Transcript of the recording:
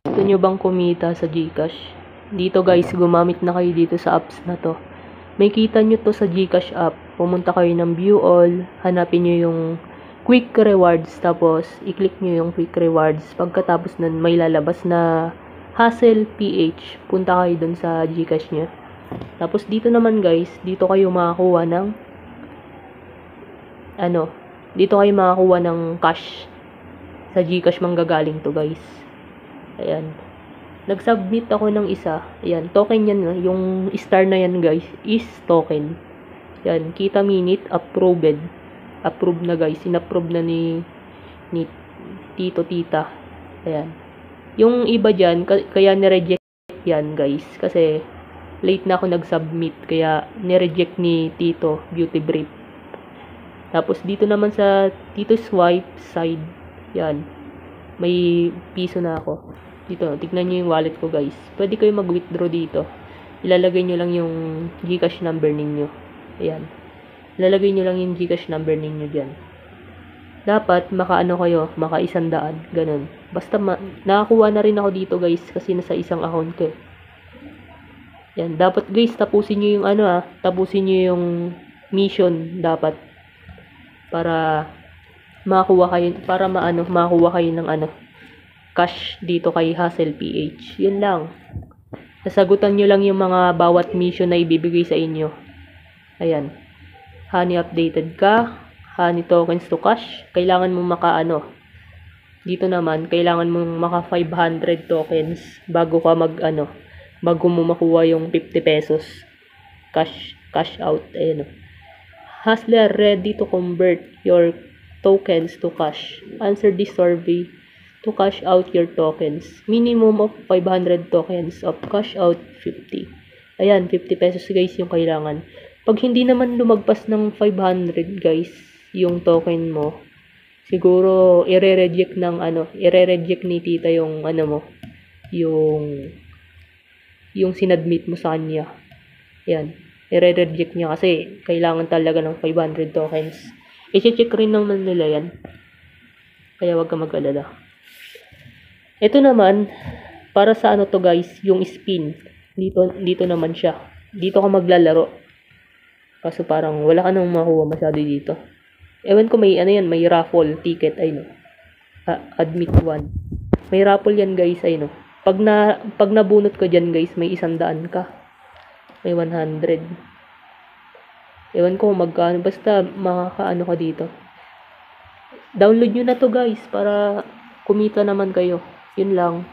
Gusto nyo bang kumita sa GCash? Dito guys, gumamit na kayo dito sa apps na to. May kita nyo to sa GCash app. Pumunta kayo ng view all, hanapin nyo yung quick rewards, tapos i-click nyo yung quick rewards. Pagkatapos nun, may lalabas na Hustle PH. Punta kayo dun sa GCash nyo. Tapos dito naman guys, dito kayo makakuha ng dito kayo makakuha ng cash. Sa GCash manggagaling to guys. Ayan. Nag-submit ako ng isa. Ayan, token yan. Yung star na yan guys is token. Ayan, kita minute, approved. Approved na guys. Inapprove na ni Tito Tita. Ayan. Yung iba dyan, kaya nireject yan guys. Kasi late na ako nag-submit. Kaya nireject ni Tito Beauty Brief. Tapos dito naman sa Tito Swipe side. Yan. May piso na ako. Dito, tignan nyo yung wallet ko guys. Pwede kayo mag-withdraw dito. Ilalagay nyo lang yung GCash number ninyo. Ayan. Ilalagay nyo lang yung GCash number ninyo dyan. Dapat, maka-100 Ganun. Basta, nakakuha na rin ako dito guys. Kasi nasa isang account ko. Yan. Dapat guys, tapusin nyo yung tapusin nyo yung mission. Dapat. Para makakuha kayo, makakuha kayo ng cash dito kay Hustle PH. Yun lang. Nasagutan nyo lang yung mga bawat mission na ibibigay sa inyo. Ayan. Honey updated ka. Honey tokens to cash. Kailangan mo dito naman, kailangan mo maka 500 tokens bago ka bago mo makuha yung 50 pesos cash out. Ayan. Hustler ready to convert your tokens to cash. Answer this survey to cash out your tokens. Minimum of 500 tokens of cash out 50. Ayan, 50 pesos guys yung kailangan. Pag hindi naman lumagpas ng 500 guys, yung token mo, siguro i-reject ni tita yung yung sinadmit mo sa kanya. Ayan, i-reject niya kasi kailangan talaga ng 500 tokens. I-check rin naman nila yan. Kaya wag ka mag-alala. Ito naman, para sa to guys, yung spin. Dito naman siya. Dito ka maglalaro. Kaso parang wala ka nang makuha masyado dito. Ewan ko may may raffle ticket admit 1. May raffle yan guys Pag nabunot ko diyan guys, may 100 ka. May 100. Ewan ko magkano, basta makakaano ka dito. Download nyo na to guys para kumita naman kayo. Yun lang.